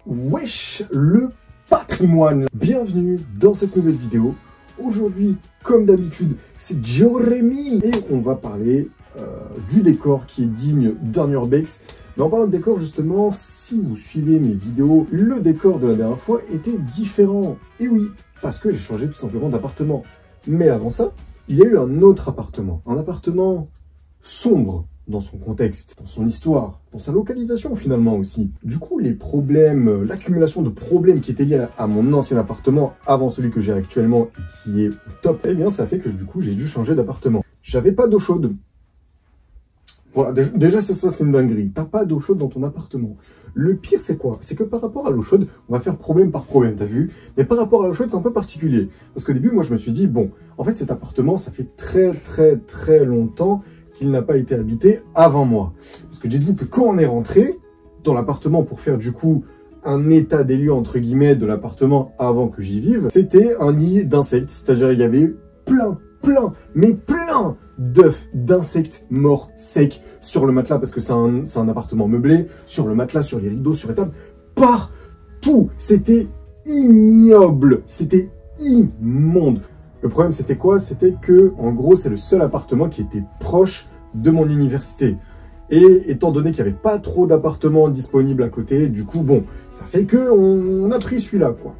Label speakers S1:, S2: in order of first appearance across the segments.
S1: Wesh, le patrimoine. Bienvenue dans cette nouvelle vidéo. Aujourd'hui, comme d'habitude, c'est Jérémy et on va parler du décor qui est digne d'un urbex. Mais en parlant de décor, justement, si vous suivez mes vidéos, le décor de la dernière fois était différent. Et oui, parce que j'ai changé tout simplement d'appartement. Mais avant ça, il y a eu un autre appartement. Un appartement sombre dans son contexte, dans son histoire, dans sa localisation finalement aussi. Du coup, les problèmes, l'accumulation de problèmes qui étaient liés à mon ancien appartement avant celui que j'ai actuellement et qui est au top, eh bien ça fait que du coup j'ai dû changer d'appartement. J'avais pas d'eau chaude. Voilà, déjà ça c'est une dinguerie. T'as pas d'eau chaude dans ton appartement. Le pire c'est quoi? C'est que par rapport à l'eau chaude, on va faire problème par problème, t'as vu? Mais par rapport à l'eau chaude, c'est un peu particulier. Parce qu'au début, moi je me suis dit, bon, en fait cet appartement, ça fait très longtemps qu'il n'a pas été habité avant moi. Parce que dites-vous que quand on est rentré dans l'appartement pour faire du coup un état des lieux entre guillemets de l'appartement avant que j'y vive, c'était un nid d'insectes. C'est-à-dire il y avait plein d'œufs d'insectes morts secs sur le matelas parce que c'est un appartement meublé, sur le matelas, sur les rideaux, sur les tables, partout. C'était ignoble, c'était immonde. Le problème, c'était quoi? C'était que, en gros, c'est le seul appartement qui était proche de mon université. Et étant donné qu'il n'y avait pas trop d'appartements disponibles à côté, du coup, bon, ça fait que on a pris celui-là, quoi.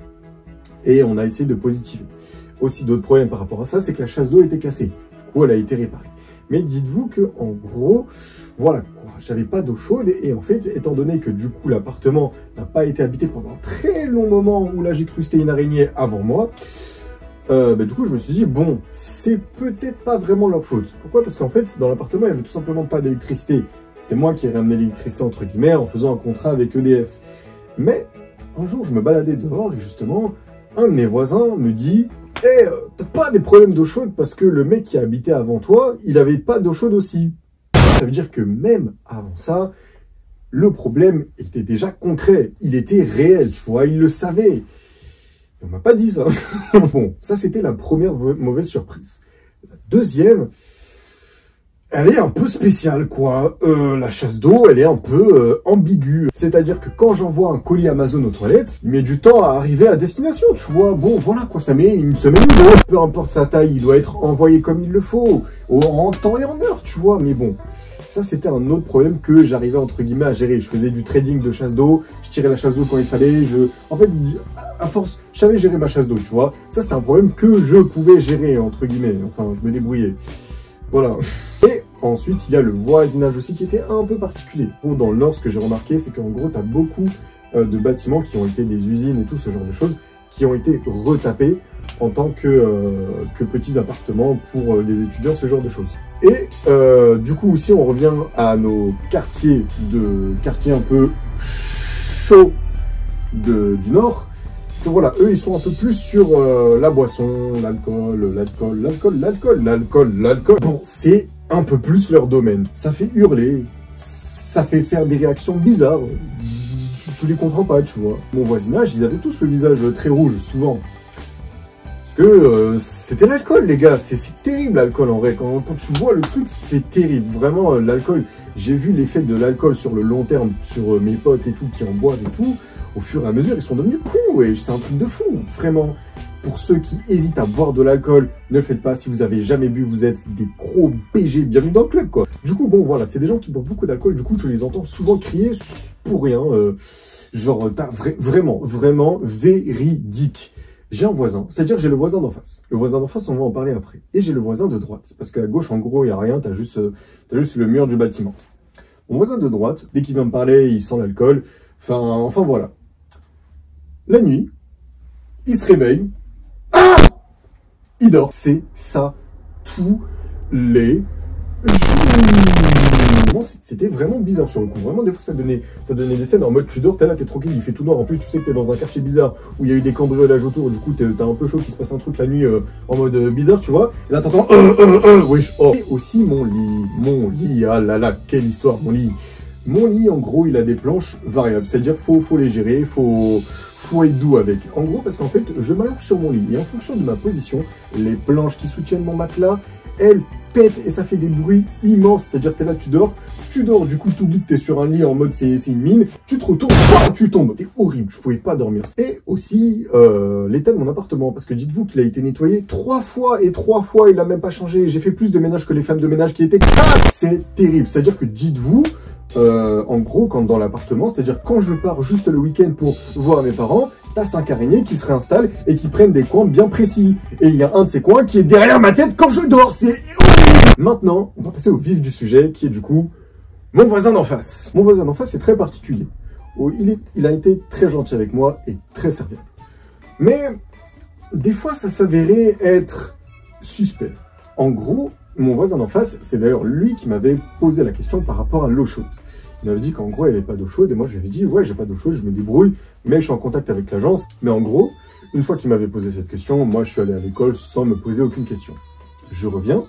S1: Et on a essayé de positiver. Aussi, d'autres problèmes par rapport à ça, c'est que la chasse d'eau était cassée. Du coup, elle a été réparée. Mais dites-vous que, en gros, voilà, quoi, j'avais pas d'eau chaude. Et en fait, étant donné que, du coup, l'appartement n'a pas été habité pendant un très long moment, où là, j'ai cru que c'était une araignée avant moi, du coup, je me suis dit, bon, c'est peut-être pas vraiment leur faute. Pourquoi? Parce qu'en fait, dans l'appartement, il n'y avait tout simplement pas d'électricité. C'est moi qui ai ramené l'électricité, entre guillemets, en faisant un contrat avec EDF. Mais, un jour, je me baladais dehors et justement, un de mes voisins me dit, « Eh, t'as pas des problèmes d'eau chaude parce que le mec qui habitait avant toi, il avait pas d'eau chaude aussi. » Ça veut dire que même avant ça, le problème était déjà concret. Il était réel, tu vois, il le savait. On m'a pas dit ça. Bon, ça c'était la première mauvaise surprise. La deuxième, elle est un peu spéciale, quoi. La chasse d'eau, elle est un peu ambiguë. C'est-à-dire que quand j'envoie un colis Amazon aux toilettes, il met du temps à arriver à destination, tu vois. Bon, voilà, quoi, ça met une semaine ou deux. Peu importe sa taille, il doit être envoyé comme il le faut, en temps et en heure, tu vois. Mais bon, ça c'était un autre problème que j'arrivais entre guillemets à gérer. Je faisais du trading de chasse d'eau, je tirais la chasse d'eau quand il fallait, en fait, à force, je savais gérer ma chasse d'eau, tu vois. Ça c'était un problème que je pouvais gérer, entre guillemets, enfin, je me débrouillais. Voilà. Et ensuite, il y a le voisinage aussi qui était un peu particulier. Bon, dans le Nord, ce que j'ai remarqué, c'est qu'en gros, tu as beaucoup de bâtiments qui ont été des usines et tout ce genre de choses, qui ont été retapés en tant que petits appartements pour des étudiants, ce genre de choses. Et du coup aussi on revient à nos quartiers un peu chauds du Nord. Parce que voilà, eux ils sont un peu plus sur la boisson, l'alcool. Bon, c'est un peu plus leur domaine. Ça fait hurler, ça fait faire des réactions bizarres. Tu les comprends pas, tu vois. Mon voisinage, ils avaient tous le visage très rouge, souvent. C'était l'alcool, les gars, c'est terrible l'alcool en vrai, quand tu vois le truc, c'est terrible, vraiment l'alcool, j'ai vu l'effet de l'alcool sur le long terme, sur mes potes et tout, qui en boivent et tout, au fur et à mesure, ils sont devenus cons, et c'est un truc de fou, vraiment. Pour ceux qui hésitent à boire de l'alcool, ne le faites pas, si vous avez jamais bu, vous êtes des gros BG, bienvenue dans le club, quoi. Du coup, bon, voilà, c'est des gens qui boivent beaucoup d'alcool, du coup, tu les entends souvent crier pour rien, genre, t'as vraiment véridique. J'ai un voisin, c'est-à-dire j'ai le voisin d'en face. Le voisin d'en face, on va en parler après. Et j'ai le voisin de droite, parce qu'à gauche, en gros, il n'y a rien, t'as juste le mur du bâtiment. Mon voisin de droite, dès qu'il vient me parler, il sent l'alcool. Enfin voilà. La nuit, il se réveille. Ah! Il dort. C'est ça tous les jours. C'était vraiment bizarre sur le coup. Vraiment, des fois, ça donnait des scènes en mode tu dors, t'es là, t'es tranquille, il fait tout noir. En plus, tu sais que t'es dans un quartier bizarre où il y a eu des cambriolages autour. Du coup, t'as un peu chaud qu'il se passe un truc la nuit en mode bizarre, tu vois. Et là, t'entends wesh, oh. Et aussi mon lit, ah là là, quelle histoire, mon lit. Mon lit, en gros, il a des planches variables. C'est-à-dire, faut les gérer, faut être doux avec. En gros, parce qu'en fait, je m'allonge sur mon lit. Et en fonction de ma position, les planches qui soutiennent mon matelas, elle pète et ça fait des bruits immenses. C'est-à-dire que t'es là, tu dors, du coup t'oublies que t'es sur un lit en mode c'est une mine, tu te retournes, tu tombes. C'est horrible, je pouvais pas dormir. Et aussi l'état de mon appartement, parce que dites-vous qu'il a été nettoyé 3 fois et 3 fois, il a même pas changé. J'ai fait plus de ménage que les femmes de ménage qui étaient... C'est terrible, c'est-à-dire que dites-vous... en gros, quand dans l'appartement, c'est-à-dire quand je pars juste le week-end pour voir mes parents, t'as 5 araignées qui se réinstallent et qui prennent des coins bien précis. Et il y a un de ces coins qui est derrière ma tête quand je dors. C'est horrible. Maintenant, on va passer au vif du sujet, qui est du coup mon voisin d'en face. Mon voisin d'en face est très particulier. Oh, il a été très gentil avec moi et très serviable. Mais des fois, ça s'avérait être suspect. En gros, mon voisin d'en face, c'est d'ailleurs lui qui m'avait posé la question par rapport à l'eau chaude. Il m'avait dit qu'en gros, il n'y avait pas d'eau chaude, et moi, j'avais dit, ouais, j'ai pas d'eau chaude, je me débrouille, mais je suis en contact avec l'agence. Mais en gros, une fois qu'il m'avait posé cette question, moi, je suis allé à l'école sans me poser aucune question. Je reviens,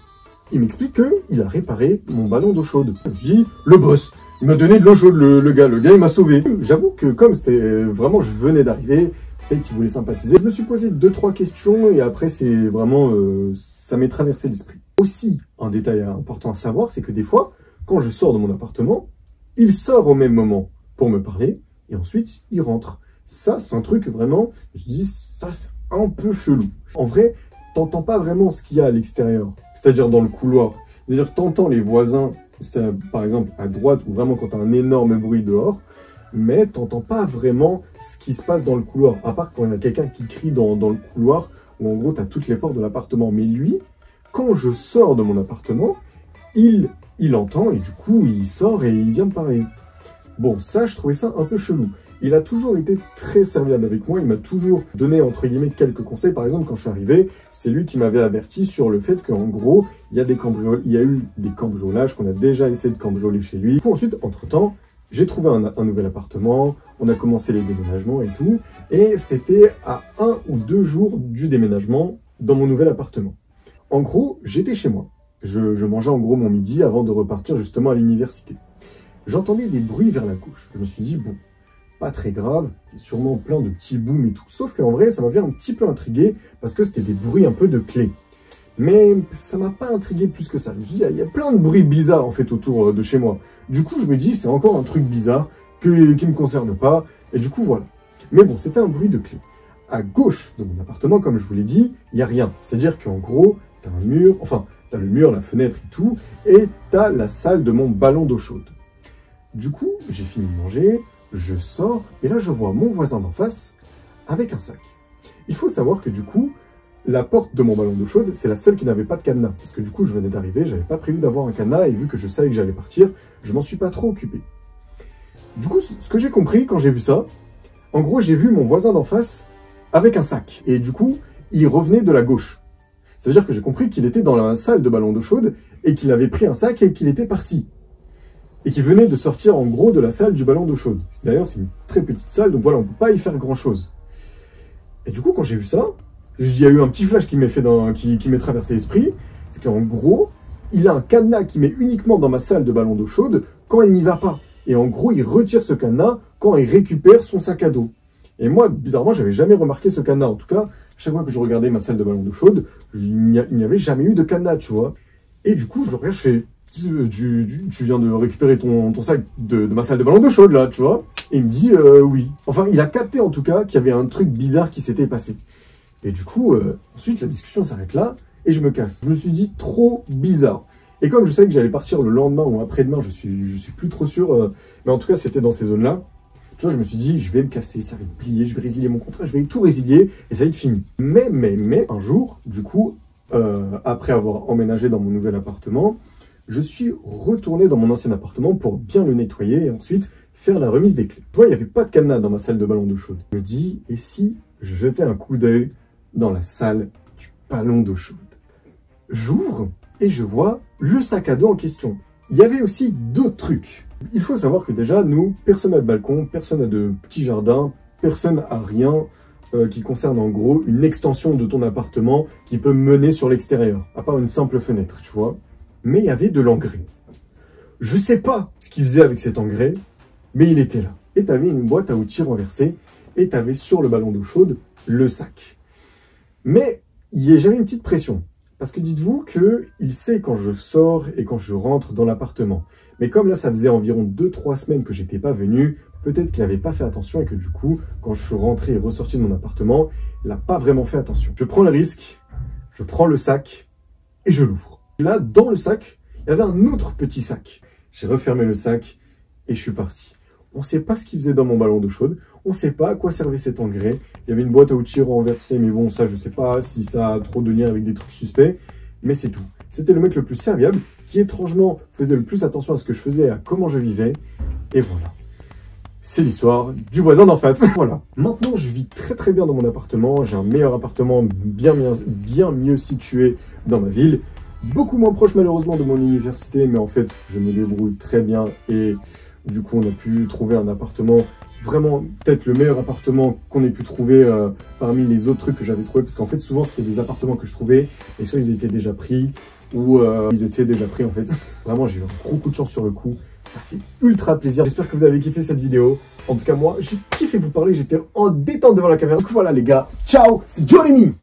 S1: il m'explique qu'il a réparé mon ballon d'eau chaude. Je dis, le boss, il m'a donné de l'eau chaude, le gars, il m'a sauvé. J'avoue que comme c'était vraiment, je venais d'arriver, peut-être qu'il voulait sympathiser. Je me suis posé 2-3 questions, et après, c'est vraiment, ça m'est traversé l'esprit. Aussi, un détail important à savoir, c'est que des fois, quand je sors de mon appartement, il sort au même moment pour me parler, et ensuite, il rentre. Ça, c'est un truc vraiment, je me dis, ça, c'est un peu chelou. En vrai, t'entends pas vraiment ce qu'il y a à l'extérieur, c'est-à-dire dans le couloir. C'est-à-dire que t'entends les voisins, par exemple, à droite, ou vraiment quand t'as un énorme bruit dehors, mais t'entends pas vraiment ce qui se passe dans le couloir, à part quand il y a quelqu'un qui crie dans le couloir, où en gros, t'as toutes les portes de l'appartement. Mais lui, quand je sors de mon appartement, il entend et du coup, il sort et il vient me parler. Bon, ça, je trouvais ça un peu chelou. Il a toujours été très serviable avec moi, il m'a toujours donné, entre guillemets, quelques conseils. Par exemple, quand je suis arrivé, c'est lui qui m'avait averti sur le fait qu'en gros, il y a eu des cambriolages, qu'on a déjà essayé de cambrioler chez lui. Puis ensuite, entre-temps, j'ai trouvé un nouvel appartement, on a commencé les déménagements et tout, et c'était à 1 ou 2 jours du déménagement dans mon nouvel appartement. En gros, j'étais chez moi. Je mangeais en gros mon midi avant de repartir justement à l'université. J'entendais des bruits vers la gauche. Je me suis dit, bon, pas très grave, il y a sûrement plein de petits booms et tout. Sauf qu'en vrai, ça m'avait un petit peu intrigué parce que c'était des bruits un peu de clés. Mais ça m'a pas intrigué plus que ça. Je me suis dit, il y a plein de bruits bizarres en fait autour de chez moi. Du coup, je me dis, c'est encore un truc bizarre qui me concerne pas. Et du coup, voilà. Mais bon, c'était un bruit de clés. À gauche de mon appartement, comme je vous l'ai dit, il n'y a rien. C'est-à-dire qu'en gros, t'as un mur, enfin, t'as le mur, la fenêtre et tout, et t'as la salle de mon ballon d'eau chaude. Du coup, j'ai fini de manger, je sors, et là je vois mon voisin d'en face avec un sac. Il faut savoir que du coup, la porte de mon ballon d'eau chaude, c'est la seule qui n'avait pas de cadenas. Parce que du coup, je venais d'arriver, j'avais pas prévu d'avoir un cadenas, et vu que je savais que j'allais partir, je m'en suis pas trop occupé. Du coup, ce que j'ai compris quand j'ai vu ça, en gros, j'ai vu mon voisin d'en face avec un sac. Et du coup, il revenait de la gauche. Ça veut dire que j'ai compris qu'il était dans la salle de ballon d'eau chaude et qu'il avait pris un sac et qu'il était parti. Et qu'il venait de sortir en gros de la salle du ballon d'eau chaude. D'ailleurs, c'est une très petite salle, donc voilà, on ne peut pas y faire grand-chose. Et du coup, quand j'ai vu ça, il y a eu un petit flash qui m'est traversé l'esprit. C'est qu'en gros, il a un cadenas qui met uniquement dans ma salle de ballon d'eau chaude quand il n'y va pas. Et en gros, il retire ce cadenas quand il récupère son sac à dos. Et moi, bizarrement, j'avais jamais remarqué ce cadenas. En tout cas, chaque fois que je regardais ma salle de ballon d'eau chaude, il n'y avait jamais eu de cadenas, tu vois. Et du coup, je le regarde, je fais, tu viens de récupérer ton sac de ma salle de ballon d'eau chaude, là, tu vois. Et il me dit, oui. Enfin, il a capté, en tout cas, qu'il y avait un truc bizarre qui s'était passé. Et du coup, ensuite, la discussion s'arrête là, et je me casse. Je me suis dit, trop bizarre. Et comme je savais que j'allais partir le lendemain ou après-demain, je suis plus trop sûr, mais en tout cas, c'était dans ces zones-là. Tu vois, je me suis dit, je vais me casser, ça va me plier, je vais résilier mon contrat, je vais tout résilier, et ça va être fini. Mais, un jour, du coup, après avoir emménagé dans mon nouvel appartement, je suis retourné dans mon ancien appartement pour bien le nettoyer et ensuite faire la remise des clés. Tu vois, il n'y avait pas de cadenas dans ma salle de ballon d'eau chaude. Je me dis, et si je jetais un coup d'œil dans la salle du ballon d'eau chaude? J'ouvre et je vois le sac à dos en question. Il y avait aussi d'autres trucs. Il faut savoir que déjà, nous, personne n'a de balcon, personne n'a de petit jardin, personne n'a rien qui concerne en gros une extension de ton appartement qui peut mener sur l'extérieur, à part une simple fenêtre, tu vois. Mais il y avait de l'engrais. Je sais pas ce qu'il faisait avec cet engrais, mais il était là. Et tu avais une boîte à outils renversée, et tu avais sur le ballon d'eau chaude le sac. Mais j'avais une petite pression. Parce que dites-vous qu'il sait quand je sors et quand je rentre dans l'appartement. Mais comme là, ça faisait environ 2-3 semaines que j'étais pas venu, peut-être qu'il n'avait pas fait attention et que du coup, quand je suis rentré et ressorti de mon appartement, il n'a pas vraiment fait attention. Je prends le risque, je prends le sac et je l'ouvre. Là, dans le sac, il y avait un autre petit sac. J'ai refermé le sac et je suis parti. On ne sait pas ce qu'il faisait dans mon ballon d'eau chaude. On ne sait pas à quoi servait cet engrais. Il y avait une boîte à outils renversée, mais bon, ça, je ne sais pas si ça a trop de lien avec des trucs suspects. Mais c'est tout. C'était le mec le plus serviable, qui étrangement faisait le plus attention à ce que je faisais, à comment je vivais. Et voilà. C'est l'histoire du voisin d'en face. Voilà. Maintenant, je vis très très bien dans mon appartement. J'ai un meilleur appartement, bien mieux situé dans ma ville. Beaucoup moins proche malheureusement de mon université, mais en fait, je me débrouille très bien et du coup, on a pu trouver un appartement, vraiment peut-être le meilleur appartement qu'on ait pu trouver parmi les autres trucs que j'avais trouvé. Parce qu'en fait, souvent, c'était des appartements que je trouvais et soit ils étaient déjà pris ou ils étaient déjà pris en fait. Vraiment, j'ai eu un gros coup de chance sur le coup. Ça fait ultra plaisir. J'espère que vous avez kiffé cette vidéo. En tout cas, moi, j'ai kiffé vous parler. J'étais en détente devant la caméra. Donc voilà les gars, ciao, c'est Johnny.